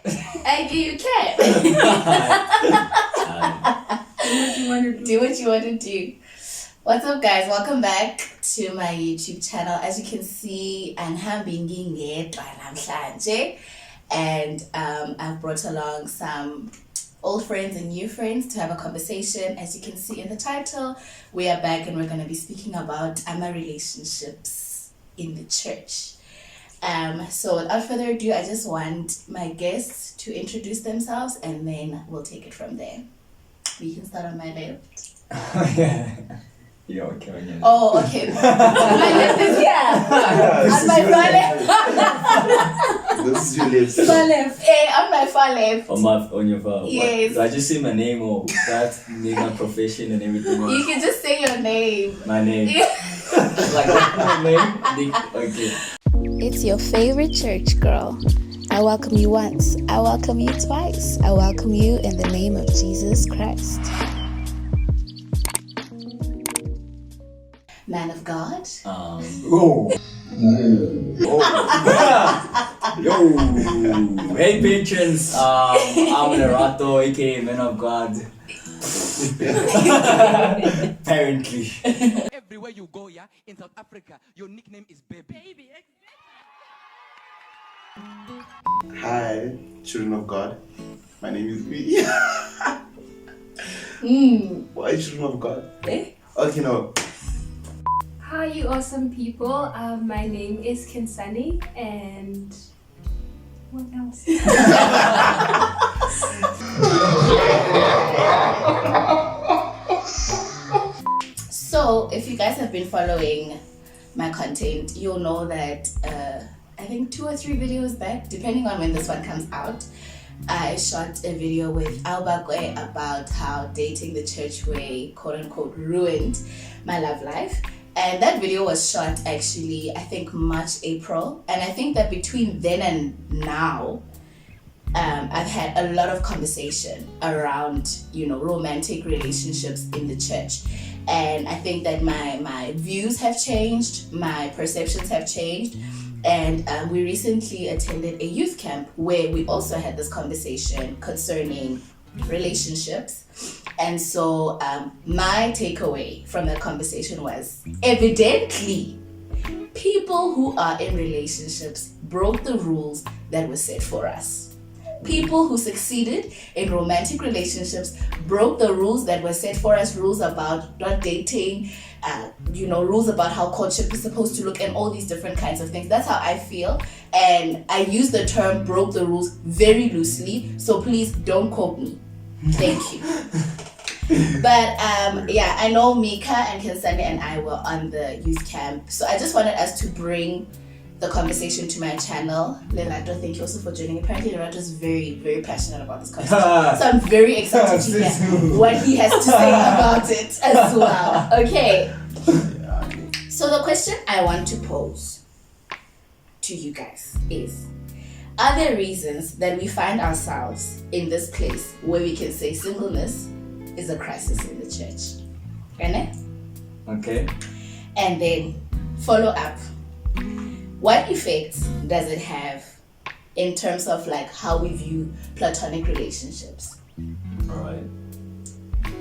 You can. Do what you want to do. What's up, guys? Welcome back to my YouTube channel. As you can see, and I've brought along some old friends and new friends to have a conversation. As you can see in the title, we are back and we're going to be speaking about our relationships in the church. So without further ado, I just want my guests to introduce themselves and then we'll take it from there. We can start on my left. Yeah, okay. Oh, okay. My left is here. On my far left. This is your left. Far left. Hey, on my far left. On your far. Yes. So I just say my name or that name, my profession and everything else. You can just say your name. My name. Like my name? Okay. It's your favorite church girl. I welcome you once. I welcome you twice. I welcome you in the name of Jesus Christ. Man of God. Oh. Yo. Hey patrons. I'm Narato, aka Man of God. Apparently. Everywhere you go, yeah, in South Africa, your nickname is Baby. Hi, children of God. My name is B. Why children of God? Okay, no. Hi, you awesome people. My name is Kinsani, and what else? So, if you guys have been following my content, you'll know that I think 2 or 3 videos back, depending on when this one comes out, I shot a video with Albakwe about how dating the church way, quote unquote, ruined my love life. And that video was shot actually, I think March, April. And I think that between then and now, I've had a lot of conversation around, romantic relationships in the church. And I think that my views have changed, my perceptions have changed. And we recently attended a youth camp where we also had this conversation concerning relationships. And so my takeaway from that conversation was, evidently, people who are in relationships broke the rules that were set for us. People who succeeded in romantic relationships broke the rules that were set for us, rules about not dating, rules about how courtship is supposed to look and all these different kinds of things. That's how I feel. And I use the term broke the rules very loosely. So please don't quote me. Thank you. But I know Mika and Kinsani and I were on the youth camp. So I just wanted us to bring the conversation to my channel. Lelato, thank you also for joining. Apparently Lelato is very, very passionate about this conversation. So I'm very excited to hear what he has to say about it as well. Okay. So the question I want to pose to you guys is, are there reasons that we find ourselves in this place where we can say singleness is a crisis in the church? Okay. And then follow up. What effects does it have in terms of like how we view platonic relationships? Alright.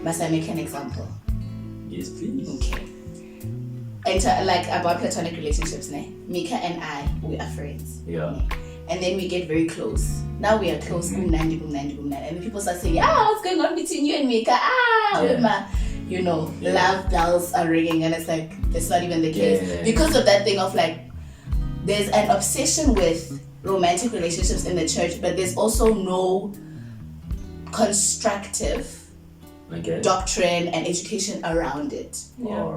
Must I make an example? Yes, please. Okay. About platonic relationships, Mika and I, we are friends. Yeah. And then we get very close. Now we are close, and then people start saying, what's going on between you and Mika? Love bells are ringing, and it's like, it's not even the case. Yeah. Because of that thing of like, there's an obsession with romantic relationships in the church, but there's also no constructive doctrine and education around it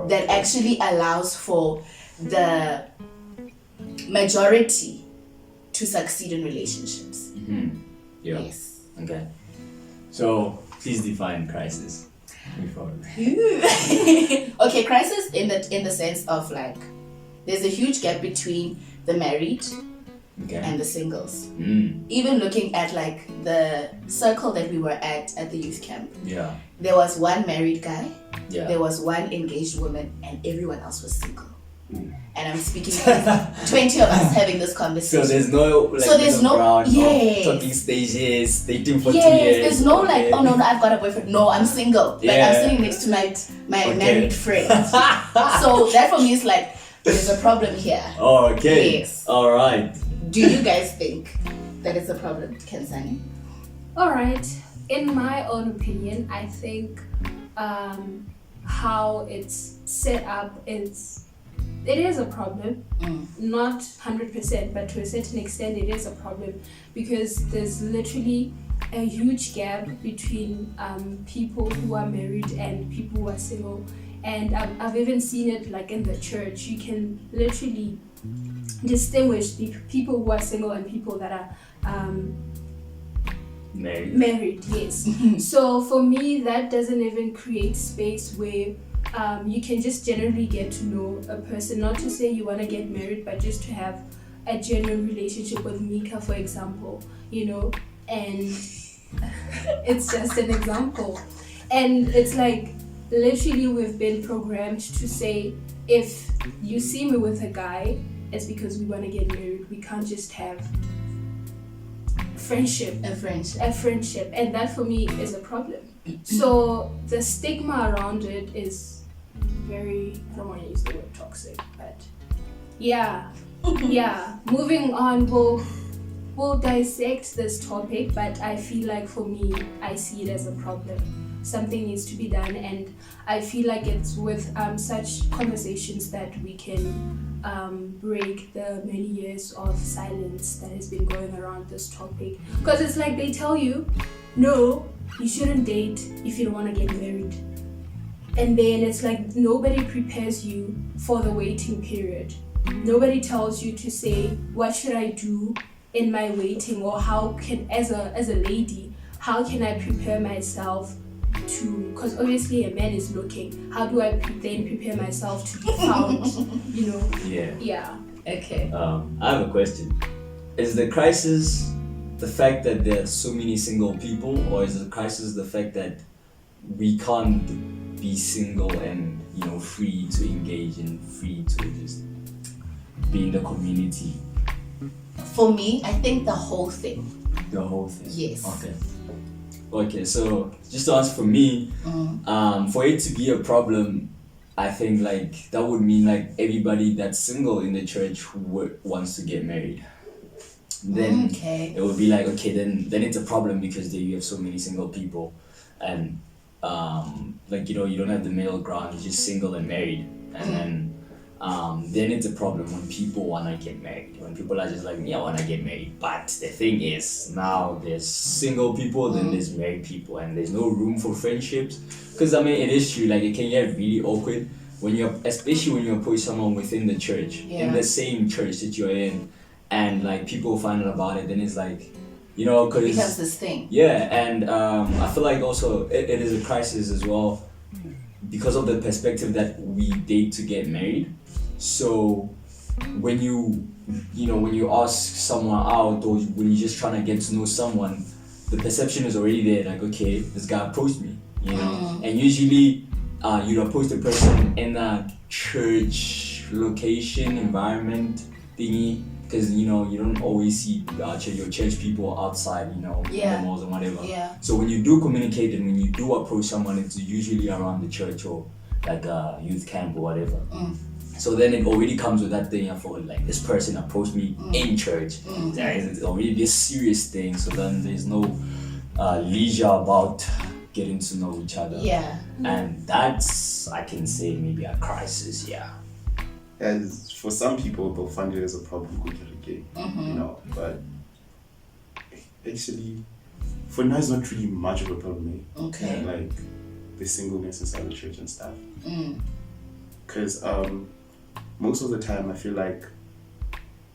that actually allows for the majority to succeed in relationships. Mm-hmm. Yeah. Yes. Okay. So please define crisis. Okay, crisis in the sense of like, there's a huge gap between the married and the singles. Even looking at like the circle that we were at the youth camp. Yeah. There was one married guy, Yeah. there was one engaged woman, and everyone else was single. and I'm speaking to 20 of us having this conversation. So there's no like So there's middle no- ground of yes. talking stages, dating for 2 Yes, years. there's no okay. like, oh no, I've got a boyfriend. No, I'm single. But Yeah. I'm sitting next to my Okay. married friend. So that for me is like, there's a problem here. Oh, okay. Yes. All right. Do you guys think that it's a problem, Kensani? All right. In my own opinion, I think how it's set up it is a problem. Not 100%, but to a certain extent, it is a problem because there's literally a huge gap between people who are married and people who are single. And I've even seen it like in the church. You can literally distinguish the people who are single and people that are married, yes. So for me, that doesn't even create space where you can just generally get to know a person, not to say you want to get married, but just to have a genuine relationship with Mika, for example, you know, and it's just an example. And it's like, literally we've been programmed to say, if you see me with a guy, it's because we want to get married. We can't just have A friendship, and that for me is a problem. So the stigma around it is very, I don't want to use the word toxic, but yeah. Moving on, we'll dissect this topic, but I feel like for me, I see it as a problem. Something needs to be done, and I feel like it's with such conversations that we can break the many years of silence that has been going around this topic. Because it's like they tell you, no, you shouldn't date if you don't want to get married. And then it's like nobody prepares you for the waiting period. Nobody tells you to say, what should I do in my waiting, or how can, as a lady, how can I prepare myself to, because obviously a man is looking, how do I then prepare myself to be found, you know? Yeah. Okay. I have a question. Is the crisis the fact that there are so many single people, or is the crisis the fact that we can't be single and, you know, free to engage and free to just be in the community? For me, I think the whole thing. The whole thing? Yes. Okay, so just to answer for me, for it to be a problem, I think like that would mean like everybody that's single in the church who wants to get married. Then it would be like, okay, then it's a problem because you have so many single people, and like, you know, you don't have the middle ground, you're just single and married, and then it's a problem when people want to get married, when people are just like, me, I want to get married. But the thing is, now there's single people, then there's married people, and there's no room for friendships. Because I mean, it is true, like it can get really awkward especially when you approach someone within the church, in the same church that you're in, and like people find out about it, then it's like, you know, because it becomes this thing. Yeah, and I feel like also it is a crisis as well because of the perspective that we date to get married. So when you ask someone out, or when you're just trying to get to know someone, the perception is already there, like, okay, this guy approached me, you know, and usually you'd approach the person in a church location environment thingy, because, you know, you don't always see your church people outside, you know, in the malls and whatever. So when you do communicate and when you do approach someone, it's usually around the church or like a youth camp or whatever. So then it already comes with that thing. I thought, like, this person approached me in church. It's already this serious thing. So then there's no leisure about getting to know each other. And that's, I can say, maybe a crisis. As for some people, they'll find it as a problem, you know, but actually, for now, it's not really much of a problem. Like the singleness inside the church and stuff. Because most of the time, I feel like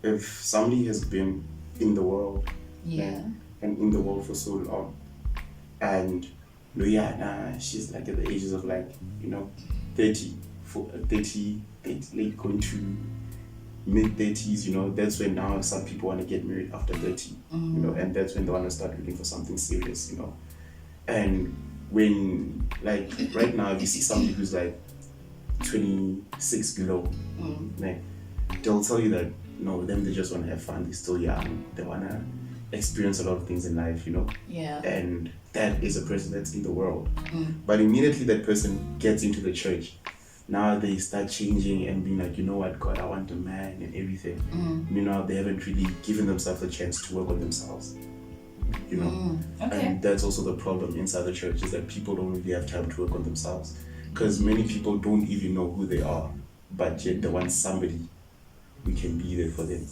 if somebody has been in the world and in the world for so long, and she's like at the ages of like, you know, 30, late going to mid-30s, you know, that's when now some people want to get married after 30, you know, and that's when they want to start looking for something serious, you know. And when, like, right now, if you see somebody who's like 26 below, like, they'll tell you that no, them, they just want to have fun, they're still young, they want to experience a lot of things in life, you know? Yeah. And that is a person that's in the world. But immediately that person gets into the church, now they start changing and being like, you know what, God, I want a man and everything. You know, they haven't really given themselves a chance to work on themselves. You know? Okay. And that's also the problem inside the church, is that people don't really have time to work on themselves. Because many people don't even know who they are, but yet they want somebody who can be there for them.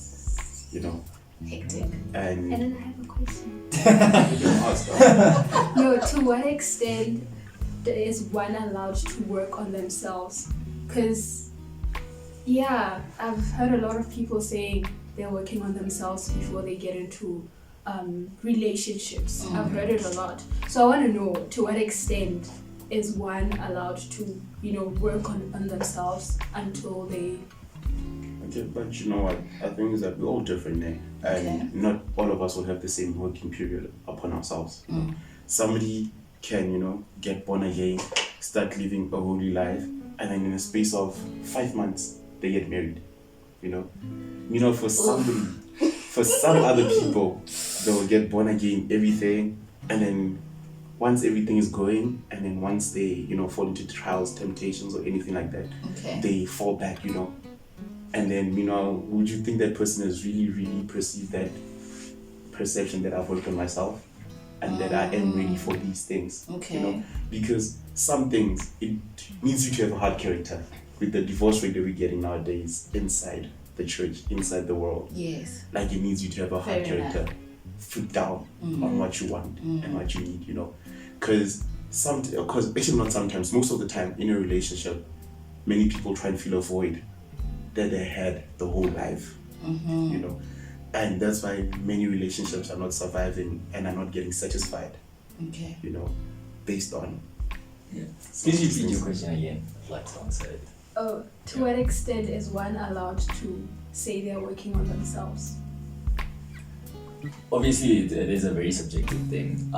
You know? Hectic. And then I have a question. Ask No, to what extent is one allowed to work on themselves? Because, yeah, I've heard a lot of people saying they're working on themselves before they get into relationships. I've heard it a lot. So I want to know, to what extent is one allowed to, you know, work on themselves until they... Okay, but you know what? I think is that we're all different, eh? And not all of us will have the same working period upon ourselves. Somebody can, you know, get born again, start living a holy life, and then in a space of 5 months, they get married. You know, for somebody, for some other people, they will get born again, everything, and then once everything is going, and then once they, you know, fall into trials, temptations, or anything like that, they fall back, you know. And then, you know, would you think that person has really, really perceived that perception that I've worked on myself and that I am ready for these things? You know, because some things, it needs you to have a hard character. With the divorce rate that we're getting nowadays inside the church, inside the world. Yes. Like, it needs you to have a hard character. Foot down on what you want and what you need, you know. Because actually not sometimes, most of the time in a relationship, many people try and fill a void that they had the whole life, you know. And that's why many relationships are not surviving and are not getting satisfied, you know, based on... Yeah. Please repeat your question again, like someone said. Oh, to what extent is one allowed to say they're working on themselves? Obviously, it is a very subjective thing. So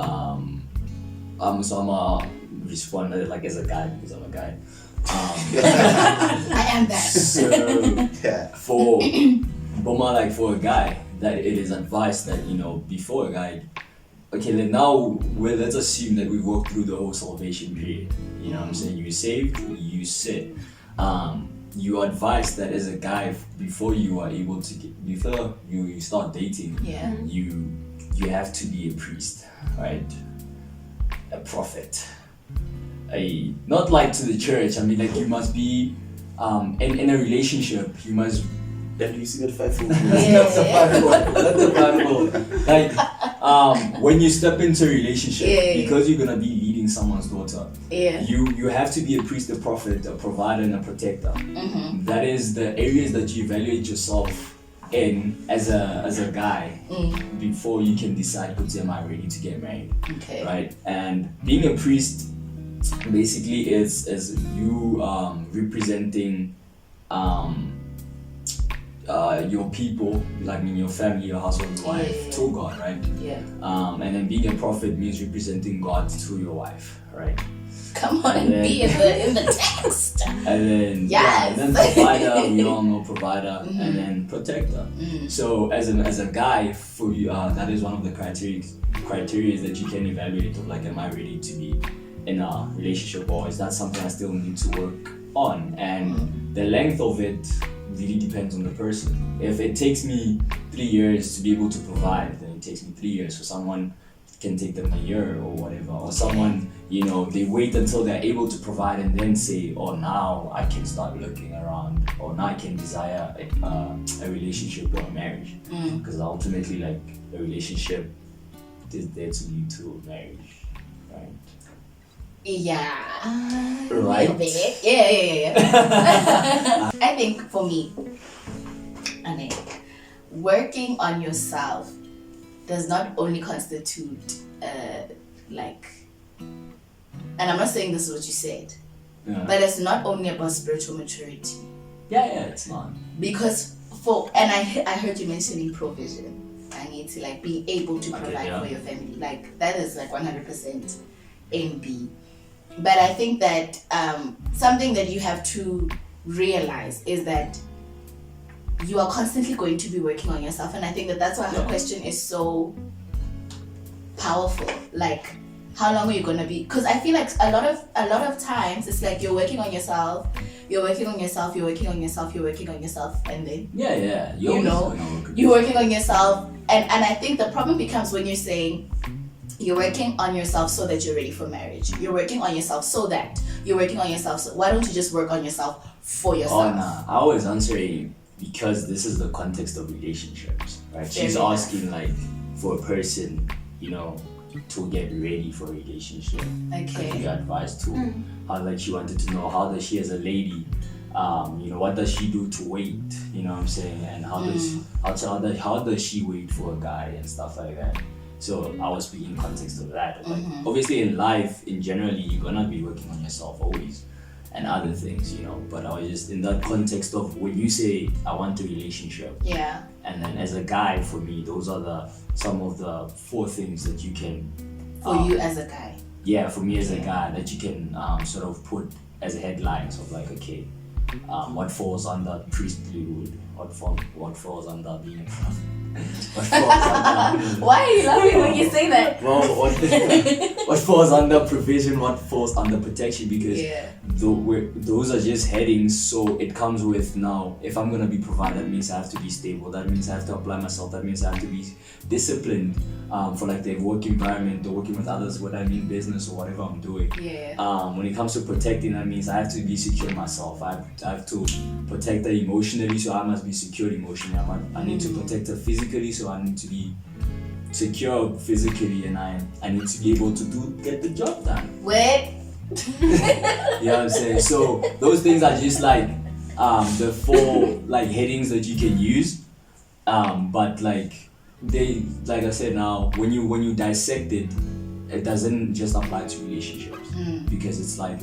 I'm gonna respond like as a guy because I'm a guy. I am that. So for Boma, like for a guy, that it is advised that, you know, before a guy, okay, then now let's assume that we walk through the whole salvation period. You know what I'm saying? You're saved, you sit. You advise that as a guy, before you are able to before you start dating, you have to be a priest, right? A prophet. Not like to the church. I mean, like, you must be in a relationship. You must. Then you see that 5-fold. Not the Bible. Like, when you step into a relationship, because you're gonna be leading someone's daughter, you have to be a priest, a prophet, a provider, and a protector. That is the areas that you evaluate yourself in as a guy before you can decide, am I ready to get married? Right? And being a priest basically is you representing your people, like in your family, your household, your wife, to God, right? And then being a prophet means representing God to your wife, right? Come on, and be in the text. And then and then provider, we all know provider, and then protector. So as a guy, for you, that is one of the criteria that you can evaluate of, like, am I ready to be in a relationship, or is that something I still need to work on? And the length of it really depends on the person. If it takes me 3 years to be able to provide, then it takes me 3 years. For someone, it can take them a year or whatever. Or someone, you know, they wait until they're able to provide and then say, oh, now I can start looking around, or now I can desire a relationship or a marriage. Because ultimately, like, a relationship is there to lead to a marriage, right? Yeah. Right? Yeah. I think for me, working on yourself does not only constitute like, and I'm not saying this is what you said, but it's not only about spiritual maturity. Yeah, it's not. Because I heard you mentioning provision. I need to, like, being able to provide for your family. Like, that is like 100% MB. But I think that something that you have to realize is that you are constantly going to be working on yourself, and I think that that's why her question is so powerful. Like, how long are you gonna be? Because I feel like a lot of times it's like you're working on yourself, and then you're working on yourself, and I think the problem becomes when you're saying you're working on yourself so that you're ready for marriage. You're working on yourself so that you're working on yourself. So why don't you just work on yourself for yourself? Oh nah, I was answering because this is the context of relationships, right? She's asking like for a person, to get ready for a relationship. Okay. Give advice to how, like, she wanted to know how does she as a lady, what does she do to wait? You know what I'm saying? And how does she wait for a guy and stuff like that? So I was speaking in context of that. Like, obviously in life, in generally, you're gonna be working on yourself always and other things, But I was just in that context of when you say I want a relationship. Yeah. And then as a guy, for me, those are some of the 4 things that you can. For you as a guy. Yeah, for me as a guy, that you can sort of put as headlines of like, okay, what falls under priesthood, what falls under being. What falls under, why are you laughing when you say that? Well, what falls under provision, what falls under protection, because those are just headings. So it comes with, now, if I'm gonna be provided, that means I have to be stable, that means I have to apply myself, that means I have to be disciplined for like the work environment or working with others, whether I'm in business or whatever I'm doing. When it comes to protecting, that means I have to be secure myself. I have to protect her emotionally, so I must be secure emotionally. I need to protect her physically, so I need to be secure physically, and I need to be able to get the job done. What? You know what I'm saying? So those things are just like the 4 like headings that you can use, but like I said, now when you dissect it, it doesn't just apply to relationships, because it's like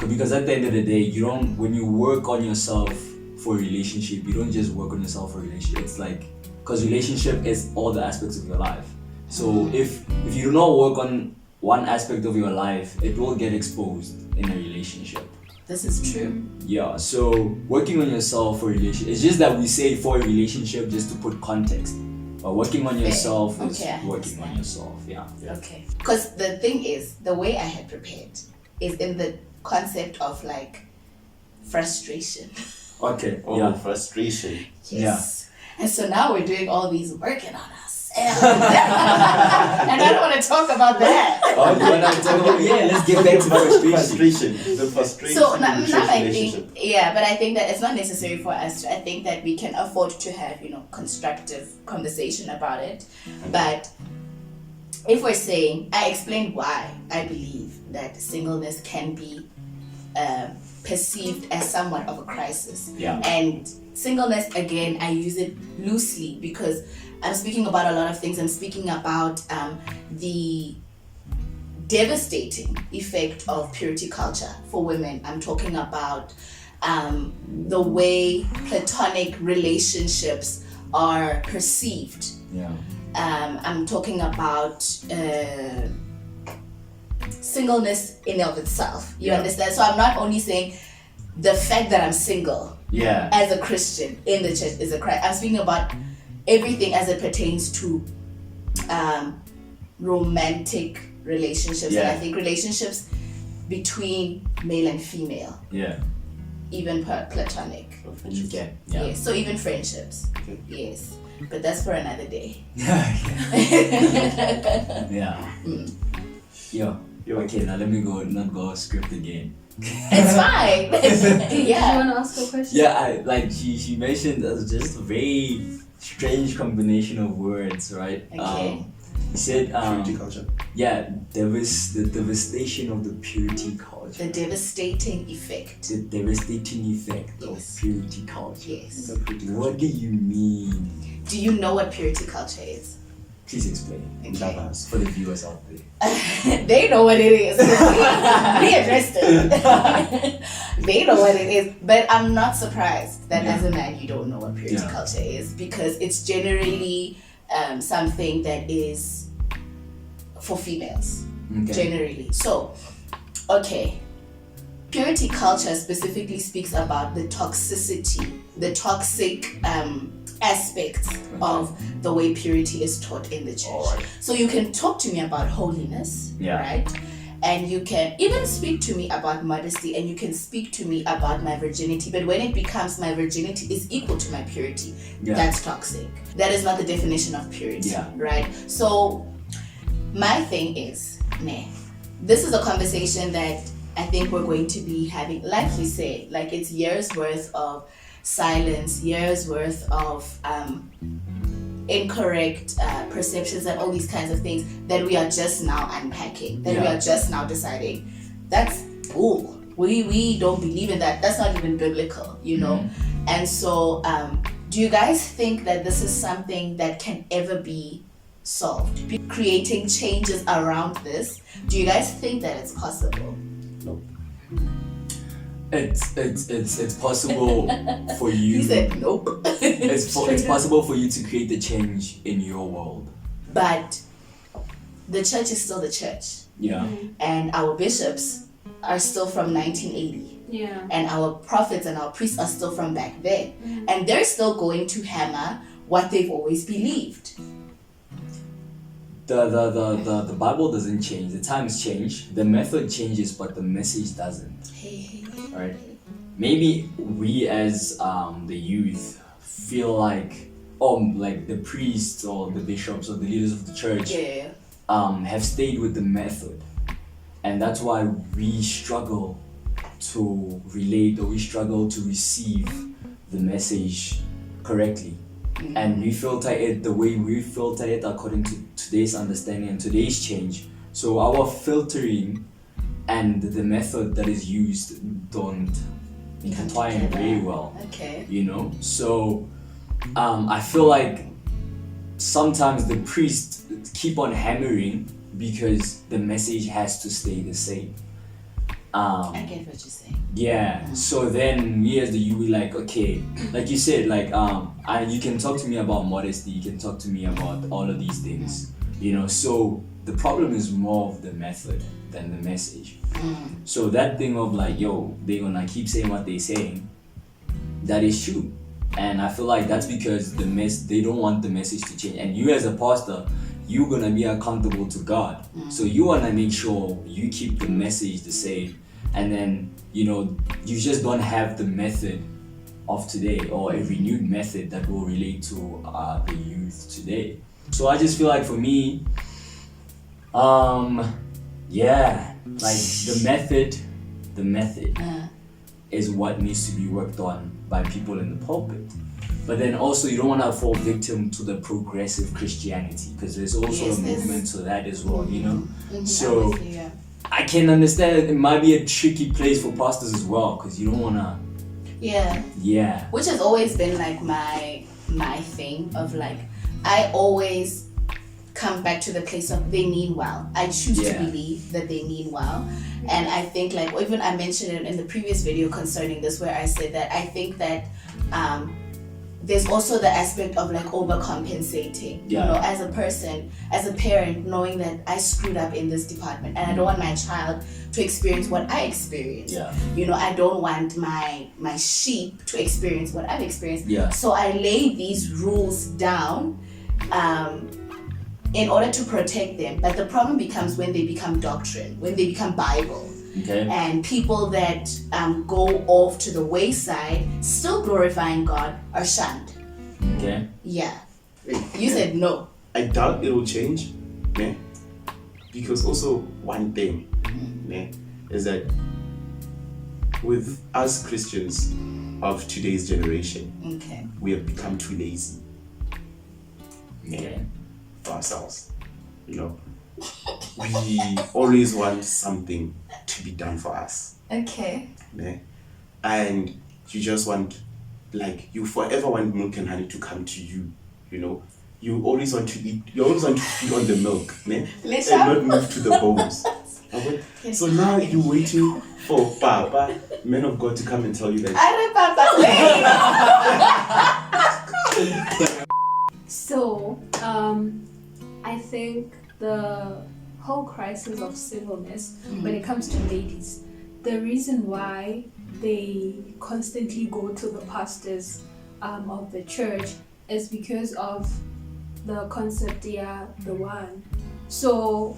because at the end of the day, when you work on yourself for a relationship, you don't just work on yourself for a relationship. It's like, because relationship is all the aspects of your life. So if you do not work on one aspect of your life, it will get exposed in a relationship. This is true. Yeah, so working on yourself for a relationship, it's just that we say for a relationship just to put context. But working on yourself is working on yourself. Yeah. Okay. Because the thing is, the way I had prepared is in the concept of like frustration. Okay. Frustration. Yes. And so now we're doing all these working on ourselves. And I don't want to talk about that. Oh, you want to talk about? Yeah, let's get back to frustration. The frustration. So now I think, but I think that it's not necessary for us. I think that we can afford to have, constructive conversation about it. But if we're saying, I explained why I believe that singleness can be perceived as somewhat of a crisis. Yeah. And singleness, again, I use it loosely because I'm speaking about a lot of things. I'm speaking about the devastating effect of purity culture for women. I'm talking about the way platonic relationships are perceived. Yeah. I'm talking about singleness in and of itself. You understand? So I'm not only saying the fact that I'm single as a Christian in the church is a crime. I'm speaking about everything as it pertains to romantic relationships. And I think relationships between male and female. Yeah. Even platonic. Okay. Yeah. Yes. So even friendships. Yes. But that's for another day. Yeah. Yo. Okay, now let me not go script again. It's fine. Do you want to ask a question? Yeah, she mentioned just a very strange combination of words, right? Okay. He said purity culture. Yeah, there was the devastation of the purity culture. The devastating effect. The devastating effect of purity culture. Yes. What do you mean? Do you know what purity culture is? Please explain. Okay. For the viewers out there. They know what it is. We addressed it. They know what it is. But I'm not surprised that as a man you don't know what purity culture is, because it's generally something that is for females. Okay. Generally. So okay, purity culture specifically speaks about the toxicity, the toxic aspects of the way purity is taught in the church. Alright. So you can talk to me about holiness, right? And you can even speak to me about modesty, and you can speak to me about my virginity. But when it becomes my virginity is equal to my purity, that's toxic. That is not the definition of purity, right? So my thing is, this is a conversation that I think we're going to be having, like you say, like it's years worth of silence, years worth of incorrect perceptions and all these kinds of things that we are just now unpacking, that we are just now deciding that's bull. We don't believe in that. That's not even biblical, you know? And so do you guys think that this is something that can ever be solved? Creating changes around this, do you guys think that it's possible? No. It's possible for you. He said nope. It's possible for you to create the change in your world. But the church is still the church. Yeah. And our bishops are still from 1980. Yeah. And our prophets and our priests are still from back then. And they're still going to hammer what they've always believed. The Bible doesn't change. The times change. The method changes, but the message doesn't. Right? Maybe we as the youth feel like like the priests or the bishops or the leaders of the church have stayed with the method, and that's why we struggle to relate, or we struggle to receive the message correctly. And we filter it the way we filter it according to today's understanding and today's change. So our filtering and the method that is used don't intertwine very well. You know? So I feel like sometimes the priests keep on hammering because the message has to stay the same. I get what you're saying. Yeah. So then we as the youth, we like, okay, like you said, like you can talk to me about modesty, you can talk to me about all of these things, you know. So the problem is more of the method than the message. So that thing of like, yo, they're gonna keep saying what they're saying, that is true. And I feel like that's because they don't want the message to change. And you as a pastor, you're gonna be accountable to God. So you wanna make sure you keep the message the same. And then, you know, you just don't have the method of today, or a renewed method that will relate to the youth today. So I just feel like for me, like the method is what needs to be worked on by people in the pulpit. But then also you don't want to fall victim to the progressive Christianity, because there's also a movement to that as well, you know. So I can understand it might be a tricky place for pastors as well, because you don't want to. Which has always been like my thing of like, I always come back to the place of they mean well. I choose to believe that they mean well. And I think like, even I mentioned it in the previous video concerning this, where I said that I think that there's also the aspect of like overcompensating, you know, as a person, as a parent, knowing that I screwed up in this department and I don't want my child to experience what I experienced. You know, I don't want my sheep to experience what I've experienced. So I lay these rules down in order to protect them. But the problem becomes when they become doctrine, when they become Bible. And people that go off to the wayside, still glorifying God, are shunned. You said no. I doubt it will change, because also one thing is that with us Christians of today's generation, we have become too lazy for ourselves, you know. We always want something to be done for us. And you just want, like, you forever want milk and honey to come to you, you know. You always want to eat, you always want to feed on the milk, and not move to the bones. So now you're waiting for Papa, man of God, to come and tell you that. So, I think the whole crisis of singleness when it comes to ladies. The reason why they constantly go to the pastors of the church is because of the concept, the one. So,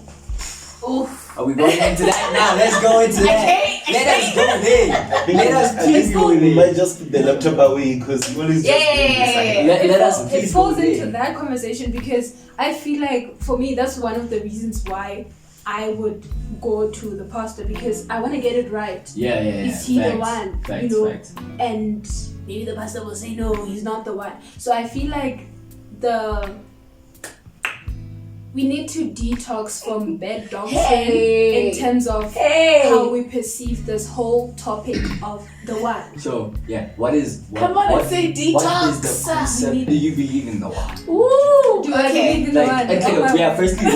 Are we going into that now? Let's go into that. Let us go there. Let us please go we there. might just put the laptop away because you always just Let us it please go falls into there. that conversation because I feel like for me that's one of the reasons why I would go to the pastor, because I want to get it right. Yeah. Is he the one? Facts, you know, facts. and maybe the pastor will say no, he's not the one. So I feel like we need to detox from bad doctrine in terms of how we perceive this whole topic of the one. So what is Come on and say What is the detox. concept? Do you believe in the one? Ooh, do I Okay, believe in the one? Firstly,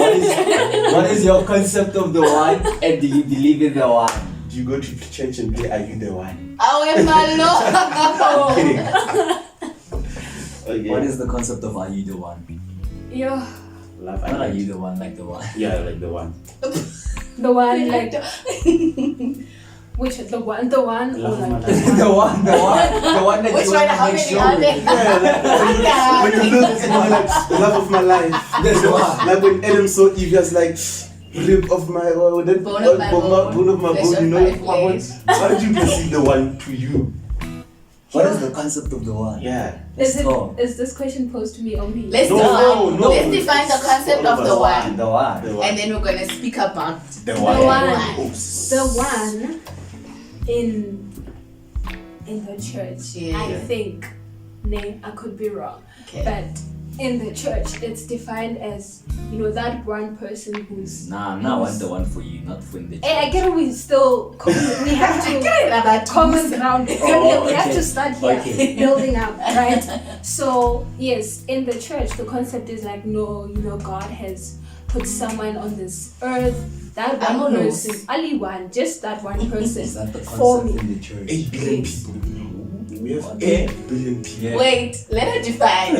what is your concept of the one, and do you believe in the one? Do you go to church and play Are You the One? Oh, my lord. Kidding. Okay. What is the concept of Are You the One? Yeah, Love Not and Are light. You the One, like the one. Yeah, like the one. the one like which the one or Love of my like life. the one that Which you one? want How to make many sure are with. there? When you look at someone like the love of my life, That's the one. like when Adam saw Eve, he was like, rib of my bone of my bone bone, flesh you of know. my flesh. How did you perceive the one to you? What is the concept of the one? Yeah. Let's talk. is this question posed to me only? Let's No, define, no. let's define the concept of the one. The one. The one. And then we're going to speak about The The one. one. Oops. The one in the church. Yeah. I think, I could be wrong, Okay. but in the church it's defined as, you know, that one person who's Nah, I want the one for you, not for in the church. I get it, we still we have to about common ground. Oh, We have okay. to start here, Okay. building up, right? So yes, in the church the concept is like, no, you know, God has put someone on this earth, that one Amonos. person, only one, just that one person Is that the for concept me. in the church? 8 billion Yes. people. We have Okay. 8 billion people. Yeah. Wait, let her define.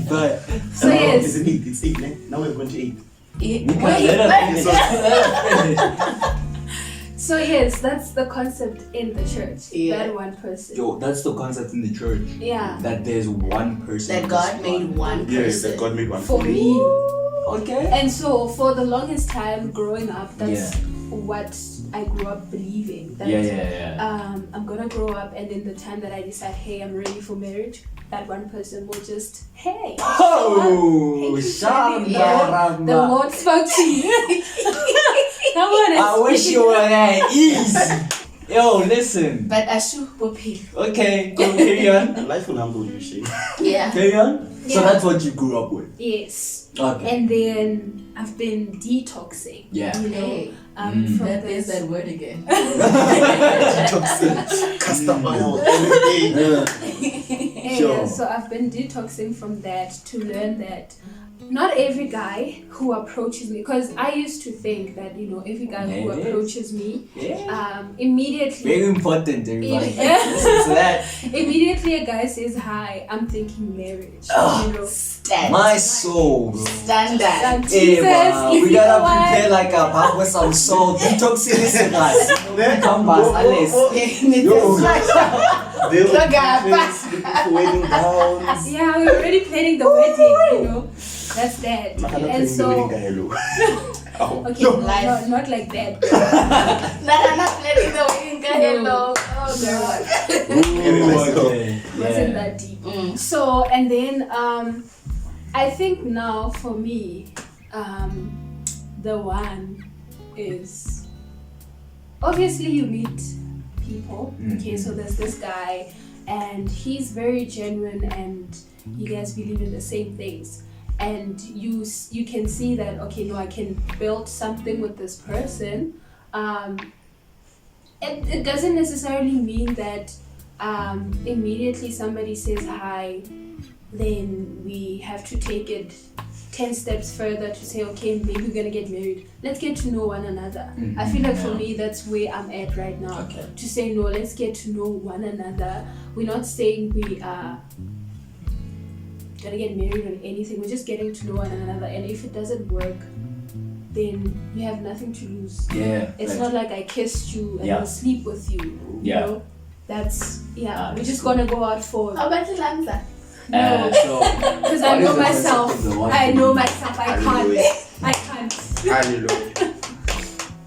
But So yes, Is it 8? It's 8, ne? Now we're going to 8. Wait, let her finish. wait. Let her finish. so yes, that's the concept in the church. Yeah. That one person. Yo, that's the concept in the church. Yeah. That there's one person. That who's God made one Yes, person. that God made one For me. Okay. And so for the longest time growing up, that's Yeah. what I grew up believing. That Yeah. I'm gonna grow up, and in the time that I decide, hey, I'm ready for marriage, that one person will just, hey. Oh, Shani, yeah. The Lord spoke to you. That one is I wish you were at ease. Yo, listen. But Ashu Popi. Okay, go carry on. Life will humble you, Shay. Yeah. Carry on. So Yeah. that's what you grew up with. Yes. Okay. And then I've been detoxing. Yeah. You know, Hey, from that is this. that word again. Toxin, castor oil, everything. Yeah, Sure. so I've been detoxing from that to learn that not every guy who approaches me, because I used to think that, you know, every guy who Yes. approaches me, Yeah. immediately Very important, everybody. Yeah. Listen to that. immediately a guy says hi, I'm thinking marriage. Oh. You know, Stand. My soul, bro. Standard. and Hey, Jesus, man, is we he gotta the one? prepare like a pub with some salt. Detoxing is guys. Come Oh, back, Alice. Yo. They were Look at defense, looking for wedding gowns. Yeah, we're already planning the wedding, you know. That's that. Mahalo And planning the so, wedding guy, hello. Ow. okay, Life. not like that. Not letting the wedding go hello. Oh God. Anyway, let's go. Okay. Wasn't Yeah. that deep. Mm. So, and then I think now for me, the one is obviously you meet people. Okay, so there's this guy and he's very genuine and you guys believe in the same things. And you can see that, okay, no, I can build something with this person. It doesn't necessarily mean that immediately somebody says hi, then we have to take it 10 steps further to say, okay, maybe we're gonna get married. Let's get to know one another. I feel like for me, that's where I'm at right now. Okay. To say, no, let's get to know one another. We're not saying we are gonna get married or anything. We're just getting to know one another. And if it doesn't work, then you have nothing to lose. Yeah. It's right. not like I kissed you and Yeah. will sleep with you. You Yeah. know? That's we're just gonna go out for How about Nnetse? no. So, Because I what is know the myself. concept of the one I for know you? myself. I Hallelujah. can't. I can't. Hallelujah.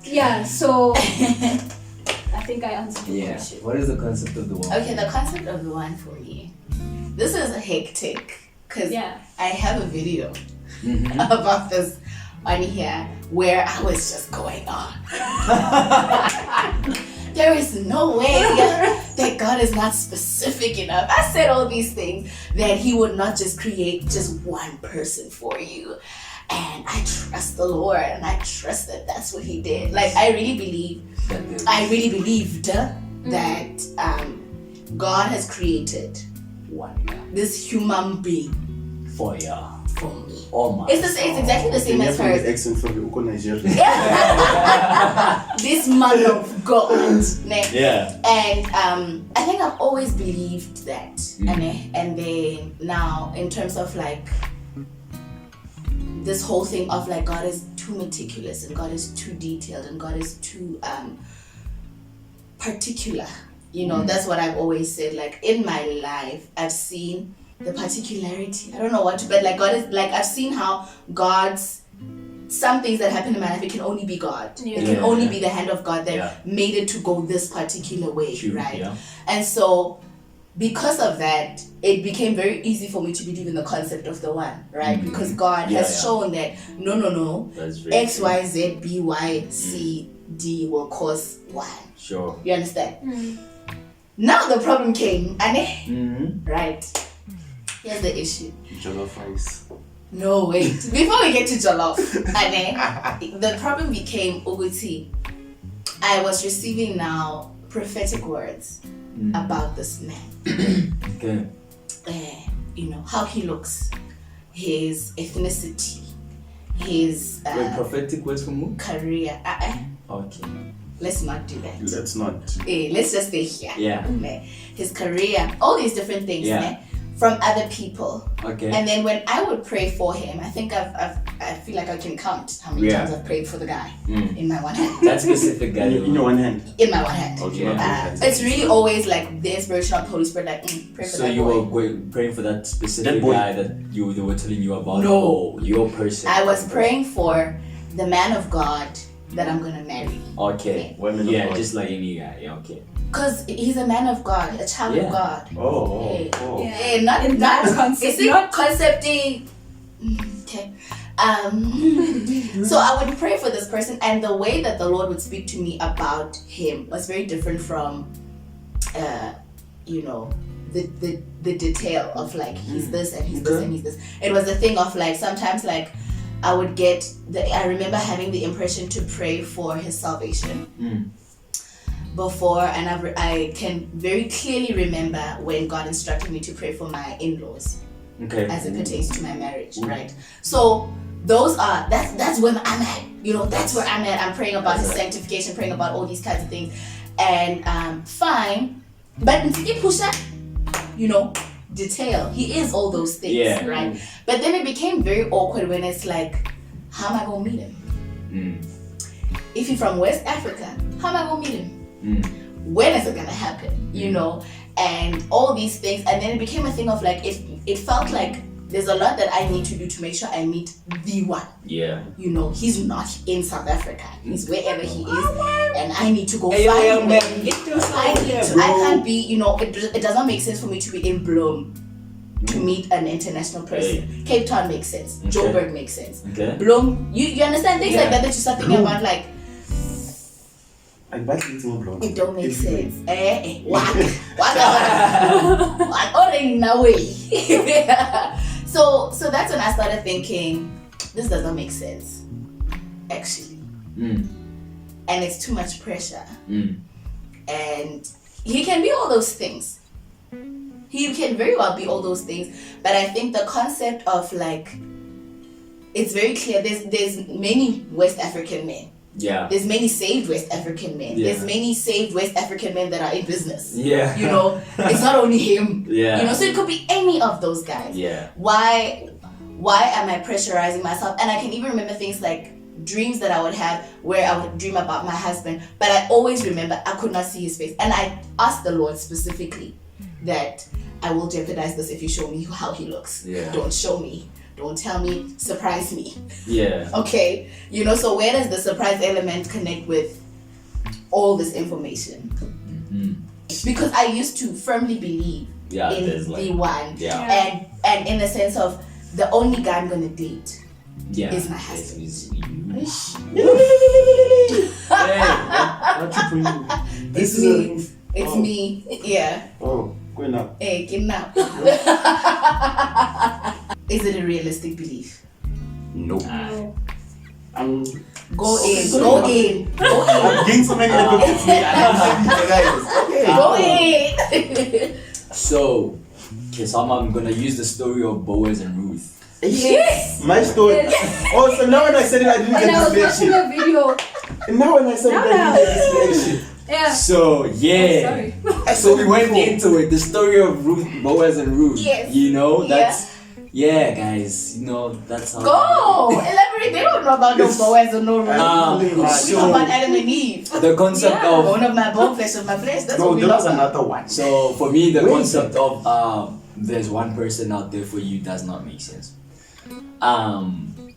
Yeah, so I think I answered your Yeah. question. What is the concept of the one? Okay, the concept of the one for me. This is hectic because Yeah. I have a video Mhm. about this on here where I was just going on. There is no way that God is not specific enough. I said all these things that He would not just create just one person for you. And I trust the Lord and I trust that that's what He did. Like, I really believed that God has created one this human being for ya. for me. Oh my. It's exactly the same as from her. the accent from the Uko Nigeria. This man of God. Ne? Yeah. And I think I've always believed that. And then now, in terms of like this whole thing of like God is too meticulous and God is too detailed and God is too particular. You know, that's what I've always said. Like, in my life, I've seen the particularity. I don't know what to, but like God is like, I've seen how God's, some things that happen in my life, it can only be God. Yeah. It can Yeah, only yeah. be the hand of God that Yeah. made it to go this particular way, True, right? yeah. And so, because of that, it became very easy for me to believe in the concept of the one, right? Mhm. Because God Yeah, has yeah. shown that no, That's very X, true. Y, Z, B, Y, C, D will cause Y. Sure. You understand? Now the problem came, Mm-hmm. right? Here's the issue. Jollof rice. No, wait. Before we get to Jollof, the problem became Uguti. I was receiving now prophetic words about this man. Okay. You know, how he looks, his ethnicity, his Wait, prophetic words from who? career. Okay. Let's not do that. Let's not. Let's just stay here. Yeah. His career, all these different things from other people. Okay. And then when I would pray for him, I think I feel like I can count how many times I've prayed for the guy in my one hand. That specific guy. In your one hand. In my one hand. Okay. Yeah. not both hands. It's really always like the inspiration of the Holy Spirit, like pray for So that you boy. were praying for that specific That boy. guy that they were telling you about? No. Oh, your person. I was praying for the man of God that I'm gonna marry. Okay. Women of Yeah, God. just like any guy. Yeah. Okay. Because he's a man of God, a child Yeah. of God. Oh. Yeah, not In that concept, Is it not- concepting? Okay. So I would pray for this person, and the way that the Lord would speak to me about him was very different from, you know, the detail of like he's this and he's this and he's this. It was a thing of like sometimes like I would get I remember having the impression to pray for his salvation. Before, and I can very clearly remember when God instructed me to pray for my in-laws Okay. as it pertains to my marriage, right? So that's where I'm at, you know, that's where I'm at. I'm praying about his sanctification, praying about all these kinds of things, and fine, but pusha, you know, detail. He is all those things, right? But then it became very awkward when it's like, how am I gonna meet him? If he's from West Africa, how am I gonna meet him? When is it gonna happen? You know, and all these things, and then it became a thing of like it felt like there's a lot that I need to do to make sure I meet the one. Yeah. You know, he's not in South Africa. He's wherever he is, and I need to go find him. I can't be, you know, it does not make sense for me to be in Bloem to meet an international person. Cape Town makes sense. Joburg makes sense. Okay. Bloem, you understand things like that you start thinking about like. It don't make sense. So that's when I started thinking, this doesn't make sense, actually. And it's too much pressure. And he can be all those things. He can very well be all those things. But I think the concept of like, it's very clear, there's many West African men. Yeah. There's many saved West African men. Yeah. There's many saved West African men that are in business. Yeah. You know, it's not only him. Yeah. You know, so it could be any of those guys. Yeah. Why am I pressurizing myself? And I can even remember things like dreams that I would have where I would dream about my husband, but I always remember I could not see his face. And I asked the Lord specifically that I will jeopardize this if you show me how he looks. Yeah. Don't show me. Don't tell me. Surprise me. Yeah. Okay? You know, so where does the surprise element connect with all this information? Because I used to firmly believe in the one. Yeah. And in the sense of the only guy I'm going to date is my husband. This It's me. It's me. Yeah. Oh, go now. Hey, get now. Is it a realistic belief? Nope. No. Go in. I'm getting so many evidence. Go in. So, I'm gonna use the story of Boaz and Ruth. Yes. My story. Oh, so now when I said it, I didn't And I get was this watching reaction. a video. And now when I said it, I didn't get this reaction. Yeah. So Sorry. So we went into it. The story of Ruth, Boaz and Ruth. Yes. You know, that's guys. You know, that's how. Go. Elaborate. They don't know about no Boaz or no Ruth. We know about Adam and Eve. The concept of Bone of my bone, flesh of my flesh. That's No, what we there know was about. another one. So for me, the Wait. concept of there's one person out there for you does not make sense.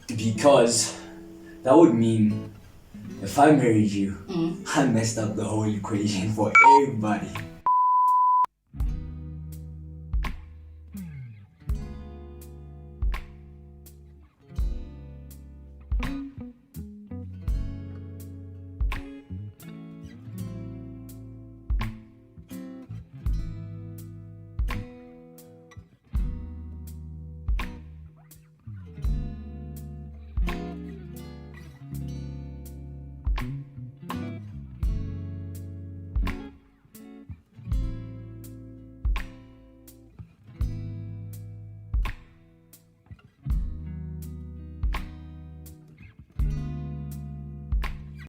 Because that would mean if I married you, I messed up the whole equation for everybody.